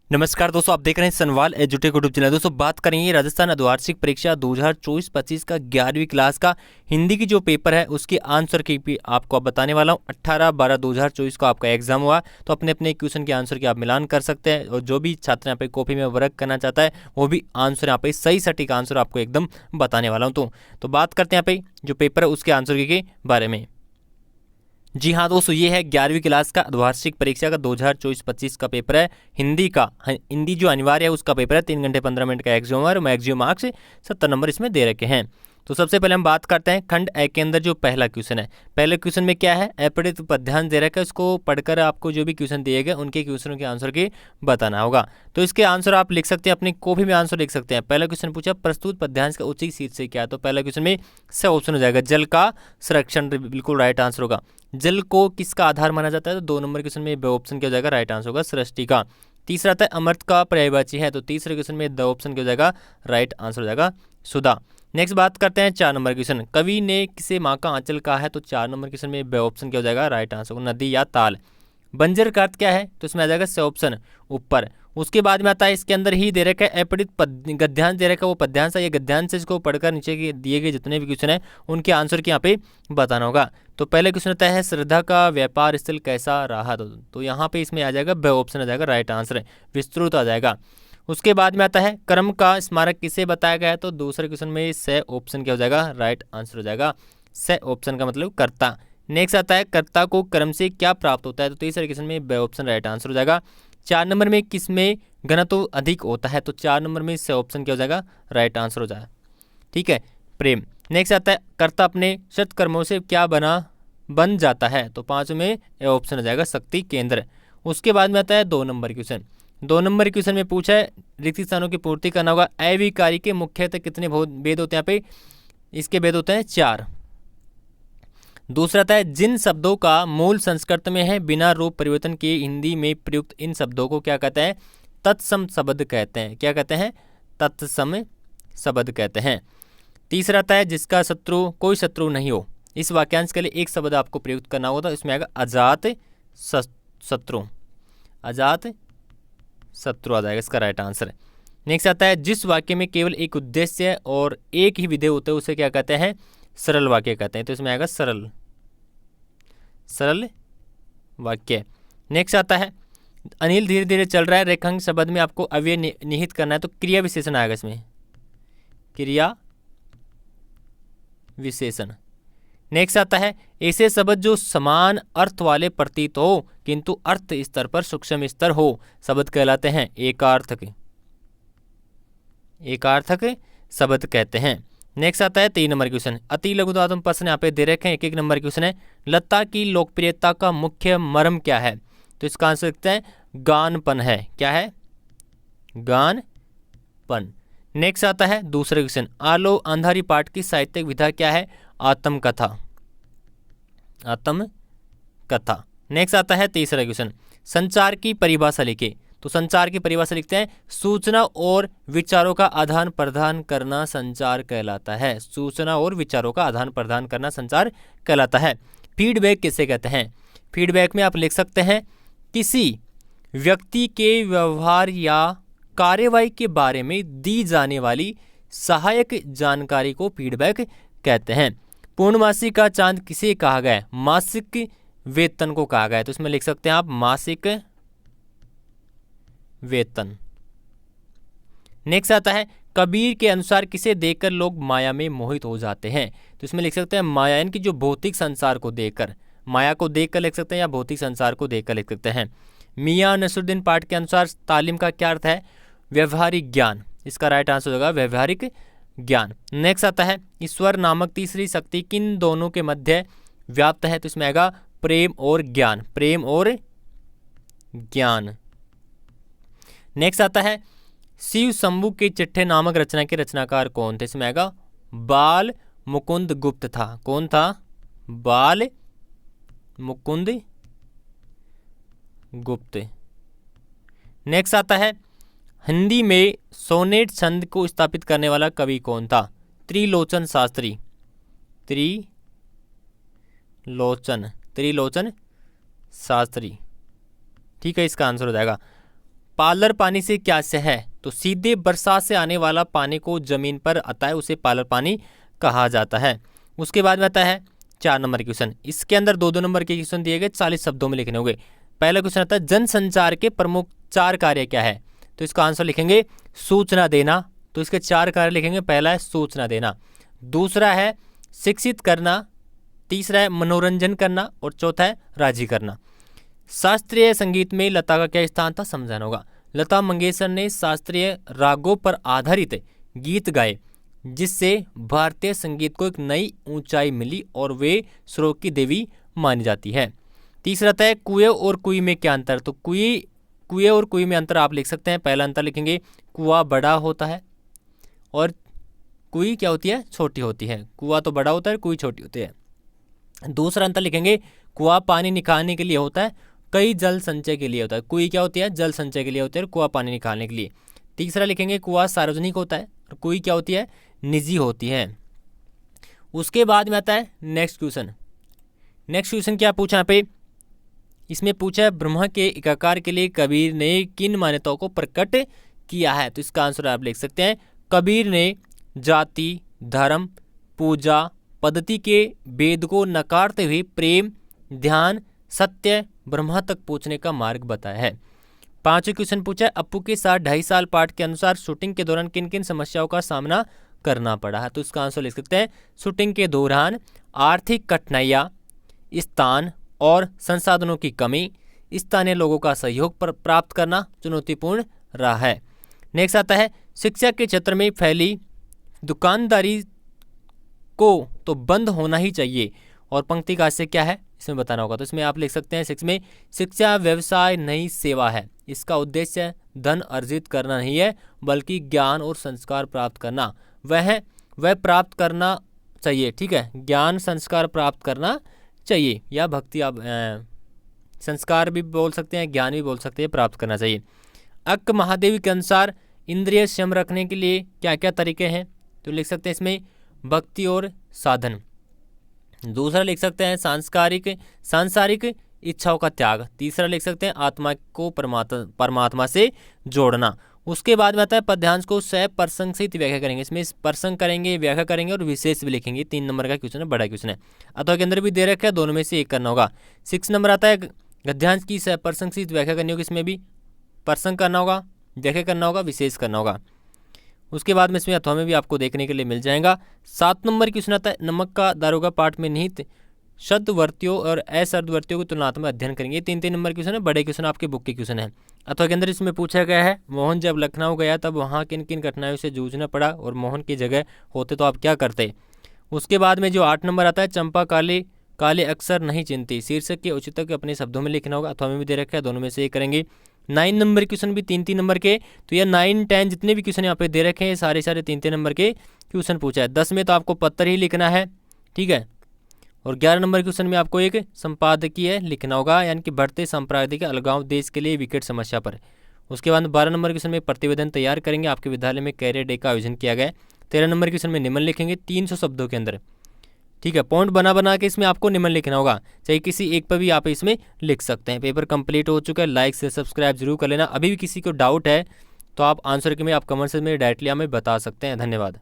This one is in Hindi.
नमस्कार दोस्तों, आप देख रहे हैं सनवाल एजुटेक यूट्यूब चैनल। दोस्तों बात करेंगे राजस्थान अर्धवार्षिक परीक्षा 2024-25 का 11वीं क्लास का हिंदी की जो पेपर है उसके आंसर की भी आपको बताने वाला हूं। 18/12/2024 को आपका एग्जाम हुआ, तो अपने अपने क्वेश्चन के आंसर की आप मिलान कर सकते हैं और जो भी छात्र यहाँ पे कॉपी में वर्क करना चाहता है वो भी आंसर यहाँ पे सही सटीक आंसर आपको एकदम बताने वाला हूँ। तो बात करते हैं यहाँ पे जो पेपर है उसके आंसर के बारे में। जी हाँ दोस्तों, ये है 11वीं क्लास का अर्धवार्षिक परीक्षा का 2024-25 का पेपर है हिंदी का। हिंदी जो अनिवार्य है उसका पेपर है। 3 घंटे 15 मिनट का एग्जाम और मैक्सिमम मार्क्स 70 नंबर इसमें दे रखे हैं। तो सबसे पहले हम बात करते हैं खंड ए के अंदर जो पहला क्वेश्चन है। पहले क्वेश्चन में क्या है, अपठित पद्यांश दे रखा है, उसको पढ़कर आपको जो भी क्वेश्चन दिए गए उनके क्वेश्चनों के आंसर के बताना होगा। तो इसके आंसर आप लिख सकते हैं, अपनी कॉपी में आंसर लिख सकते हैं। पहला क्वेश्चन पूछा प्रस्तुत पद्यांश का उचित शीर्षक क्या है, तो पहला क्वेश्चन में से ऑप्शन हो जाएगा जल का संरक्षण, बिल्कुल राइट आंसर होगा। जल को किसका आधार माना जाता है, तो 2 नंबर क्वेश्चन में ब ऑप्शन क्या हो जाएगा, राइट आंसर होगा सृष्टि का। तीसरा आता है अमृत का पर्यायवाची है, तो तीसरे क्वेश्चन में द ऑप्शन क्या हो जाएगा, राइट आंसर हो जाएगा सुधा। नेक्स्ट बात करते हैं 4 नंबर क्वेश्चन, कवि ने किसे माँ का आंचल कहा है, तो 4 नंबर क्वेश्चन में ब ऑप्शन क्या हो जाएगा, राइट आंसर होगा नदी या ताल। बंजर का अर्थ क्या है, तो इसमें आ जाएगा स ऑप्शन ऊपर। उसके बाद में आता है इसके अंदर ही दे रखा है अपठित गद्यांश दे रखा है, वो पद्यांश है, ये गद्यांश है, इसको पढ़कर नीचे के दिए गए जितने भी क्वेश्चन है उनके आंसर के यहाँ पे बताना होगा। तो पहले क्वेश्चन आता है श्रद्धा का व्यापार स्थल कैसा रहा, तो यहाँ पे इसमें आ जाएगा ब ऑप्शन आ जाएगा, राइट आंसर है विस्तृत आ जाएगा। उसके बाद में आता है कर्म का स्मारक किसे बताया गया है, तो दूसरे क्वेश्चन में स ऑप्शन क्या हो जाएगा, राइट आंसर हो जाएगा स ऑप्शन का मतलब कर्ता। नेक्स्ट आता है कर्ता को कर्म से क्या प्राप्त होता है, तो तीसरे क्वेश्चन में ब ऑप्शन राइट आंसर हो जाएगा। 4 नंबर में किसमें घनत्व अधिक होता है, तो 4 नंबर में स ऑप्शन क्या हो जाएगा, राइट आंसर हो जाएगा। ठीक है, प्रेम। नेक्स्ट आता है कर्ता अपने सत्कर्मों से क्या बन जाता है, तो 5 में ए ऑप्शन हो जाएगा शक्ति केंद्र। उसके बाद में आता है 2 नंबर क्वेश्चन। 2 नंबर क्वेश्चन में पूछा है रिक्त स्थानों की पूर्ति करना होगा। अविकारी के मुख्यतः कितने भेद होते हैं, यहाँ पे इसके भेद होते हैं 4। दूसरा था जिन शब्दों का मूल संस्कृत में है बिना रूप परिवर्तन के हिंदी में प्रयुक्त इन शब्दों को क्या कहते हैं, तत्सम शब्द कहते हैं। क्या कहते हैं, तत्सम शब्द कहते हैं। तीसरा था जिसका शत्रु कोई शत्रु नहीं हो, इस वाक्यांश के लिए एक शब्द आपको प्रयुक्त करना होगा, तो इसमें आएगा अजात शत्रु। अजात शत्रु आ जाएगा इसका राइट आंसर। नेक्स्ट आता है जिस वाक्य में केवल एक उद्देश्य और एक ही विधेय होते हैं उसे क्या कहते हैं, सरल वाक्य कहते हैं, तो इसमें आएगा सरल वाक्य। नेक्स्ट आता है अनिल धीरे धीरे चल रहा है, रेखांक शब्द में आपको अव्यय निहित करना है, तो क्रिया विशेषण आएगा इसमें, क्रिया विशेषण। नेक्स्ट आता है ऐसे शब्द जो समान अर्थ वाले प्रतीत हो किंतु अर्थ स्तर पर सूक्ष्म स्तर हो शब्द कहलाते हैं एकार्थक शब्द कहते हैं। नेक्स्ट आता है 3 नंबर क्वेश्चन, अति लघुत्तम प्रश्न यहाँ पे दे रखे हैं। 1 नंबर क्वेश्चन है लता की लोकप्रियता का मुख्य मर्म क्या है, तो इसका आंसर लिखते हैं गानपन है। क्या है, गानपन। नेक्स्ट आता है दूसरा क्वेश्चन, आलो अंधारी पाठ की साहित्यिक विधा क्या है, आत्मकथा। नेक्स्ट आता है तीसरा क्वेश्चन, संचार की परिभाषा लिखे, तो संचार की परिभाषा लिखते हैं सूचना और विचारों का आदान प्रदान करना संचार कहलाता है। सूचना और विचारों का आदान प्रदान करना संचार कहलाता है। फीडबैक किसे कहते हैं, फीडबैक में आप लिख सकते हैं किसी व्यक्ति के व्यवहार या कार्यवाही के बारे में दी जाने वाली सहायक जानकारी को फीडबैक कहते हैं। पूर्णमासी का चांद किसे कहा गया है, मासिक वेतन को कहा गया है, तो इसमें लिख सकते हैं आप मासिक वेतन। नेक्स्ट आता है कबीर के अनुसार किसे देखकर लोग माया में मोहित हो जाते हैं, तो इसमें लिख सकते हैं माया, यानी कि जो भौतिक संसार को देखकर, माया को देखकर लिख सकते हैं या भौतिक संसार को देखकर लिख सकते हैं। मियां नसरुद्दीन पाठ के अनुसार तालीम का क्या अर्थ है, व्यवहारिक ज्ञान, इसका राइट आंसर होगा व्यवहारिक ज्ञान। नेक्स्ट आता है ईश्वर नामक तीसरी शक्ति किन दोनों के मध्य व्याप्त है, तो इसमें आएगा प्रेम और ज्ञान। नेक्स्ट आता है शिव शंभु के चिट्ठे नामक रचना के रचनाकार कौन थे, इसमें आएगा बाल मुकुंद गुप्त था। कौन था, बाल मुकुंद गुप्त। नेक्स्ट आता है हिंदी में सोनेट छंद को स्थापित करने वाला कवि कौन था, त्रिलोचन शास्त्री। त्रिलोचन शास्त्री, ठीक है, इसका आंसर हो जाएगा। पालर पानी से क्या से है, तो सीधे बरसात से आने वाला पानी को जमीन पर आता है उसे पालर पानी कहा जाता है। उसके बाद में आता है 4 नंबर क्वेश्चन। इसके अंदर 2-2 नंबर के क्वेश्चन दिए गए, 40 शब्दों में लिखने होंगे। पहला क्वेश्चन आता है जनसंचार के प्रमुख 4 कार्य क्या है, तो इसका आंसर लिखेंगे सूचना देना। तो इसके 4 कार्य लिखेंगे, पहला है सूचना देना, दूसरा है शिक्षित करना, तीसरा है मनोरंजन करना और चौथा है राजी करना। शास्त्रीय संगीत में लता का क्या स्थान था, समझाना होगा। लता मंगेशकर ने शास्त्रीय रागों पर आधारित गीत गाए जिससे भारतीय संगीत को एक नई ऊंचाई मिली और वे सुरों की देवी मानी जाती है। तीसरा था कुएं और कुई में क्या अंतर, तो कुएं और कुई में अंतर आप लिख सकते हैं। पहला अंतर लिखेंगे कुआं बड़ा होता है और कुई क्या होती है, छोटी होती है। कुआं तो बड़ा होता है, कुई छोटी होती है। दूसरा अंतर लिखेंगे कुआं पानी निकालने के लिए होता है, कई जल संचय के लिए होता है। कुई क्या होती है, जल संचय के लिए होती है, कुआं पानी निकालने के लिए। तीसरा लिखेंगे कुआं सार्वजनिक होता है और कुई क्या होती है, निजी होती है। उसके बाद में आता है नेक्स्ट क्वेश्चन। नेक्स्ट क्वेश्चन क्या पूछा यहाँ पे, इसमें पूछा है ब्रह्मा के एकाकार के लिए कबीर ने किन मान्यताओं को प्रकट किया है, तो इसका आंसर आप लिख सकते हैं कबीर ने जाति, धर्म, पूजा पद्धति के भेद को नकारते हुए प्रेम, ध्यान, सत्य, ब्रह्मा तक पहुंचने का मार्ग बताया है। 5वां क्वेश्चन पूछा है अप्पू के साथ 2.5 साल पाठ के अनुसार शूटिंग के दौरान किन किन समस्याओं का सामना करना पड़ा है, तो इसका आंसर लिख सकते हैं शूटिंग के दौरान आर्थिक कठिनाइयाँ, स्थान और संसाधनों की कमी, स्थानीय लोगों का सहयोग पर प्राप्त करना चुनौतीपूर्ण रहा है। नेक्स्ट आता है शिक्षा के क्षेत्र में फैली दुकानदारी को तो बंद होना ही चाहिए और पंक्ति का आशय क्या है इसमें बताना होगा। तो इसमें आप लिख सकते हैं 6 में शिक्षा व्यवसाय नई सेवा है, इसका उद्देश्य धन अर्जित करना नहीं है बल्कि ज्ञान और संस्कार प्राप्त करना, वह प्राप्त करना चाहिए। ठीक है, ज्ञान संस्कार प्राप्त करना चाहिए या भक्ति आप संस्कार भी बोल सकते हैं, ज्ञान भी बोल सकते हैं, प्राप्त करना चाहिए। अक्क महादेवी के अनुसार इंद्रिय संयम रखने के लिए क्या क्या तरीके हैं, तो लिख सकते हैं इसमें भक्ति और साधन। दूसरा लिख सकते हैं सांसारिक इच्छाओं का त्याग। तीसरा लिख सकते हैं आत्मा को परमात्मा से जोड़ना। उसके बाद में आता है पद्यांश को प्रसंग सहित व्याख्या करेंगे। इसमें प्रसंग करेंगे, व्याख्या करेंगे और विशेष भी लिखेंगे। 3 नंबर का क्वेश्चन है, बड़ा क्वेश्चन है। अथवा के अंदर भी दे रखा है, दोनों में से एक करना होगा। 6 नंबर आता है गद्यांश की प्रसंग सहित व्याख्या करनी होगी। इसमें भी प्रसंग करना होगा, व्याख्या करना होगा, विशेष करना होगा। उसके बाद में इसमें अथवा में भी आपको देखने के लिए मिल जाएगा। 7 नंबर क्वेश्चन आता है नमक का दारोगा पाठ में निहित शब्दवर्तियों और अशब्दवर्तियों को तुलनात्मक अध्ययन करेंगे। 3 नंबर क्वेश्चन है, बड़े क्वेश्चन आपके बुक के क्वेश्चन है। अथवा के अंदर इसमें पूछा गया है मोहन जब लखनऊ गया तब वहाँ किन किन कठिनाइयों से जूझना पड़ा और मोहन की जगह होते तो आप क्या करते। उसके बाद में जो 8 नंबर आता है चंपा काले अक्षर नहीं चिंती, शीर्षक के औचित्य अपने शब्दों में लिखना होगा। अथवा में भी दे रखा है, दोनों में से एक करेंगे। 9 नंबर क्वेश्चन भी 3 नंबर के, तो ये 9, 10 जितने भी क्वेश्चन यहाँ पे दे रखे हैं सारे 3 नंबर के क्वेश्चन पूछा है। 10 में तो आपको पत्र ही लिखना है, ठीक है। और 11 नंबर क्वेश्चन में आपको एक संपादकीय लिखना होगा, यानी कि बढ़ते सांप्रदायिक अलगाव देश के लिए विकट समस्या पर। उसके बाद 12 नंबर क्वेश्चन में प्रतिवेदन तैयार करेंगे। आपके विद्यालय में कैरियर डे का आयोजन किया गया है। 13 नंबर क्वेश्चन में निम्न लिखेंगे 300 शब्दों के अंदर, ठीक है। पॉइंट बना के इसमें आपको निम्न लिखना होगा, चाहे किसी एक पर भी आप इसमें लिख सकते हैं। पेपर कंप्लीट हो चुका है, लाइक से सब्सक्राइब जरूर कर लेना। अभी भी किसी को डाउट है तो आप आंसर के में आप कमेंट से में डायरेक्टली हमें बता सकते हैं। धन्यवाद।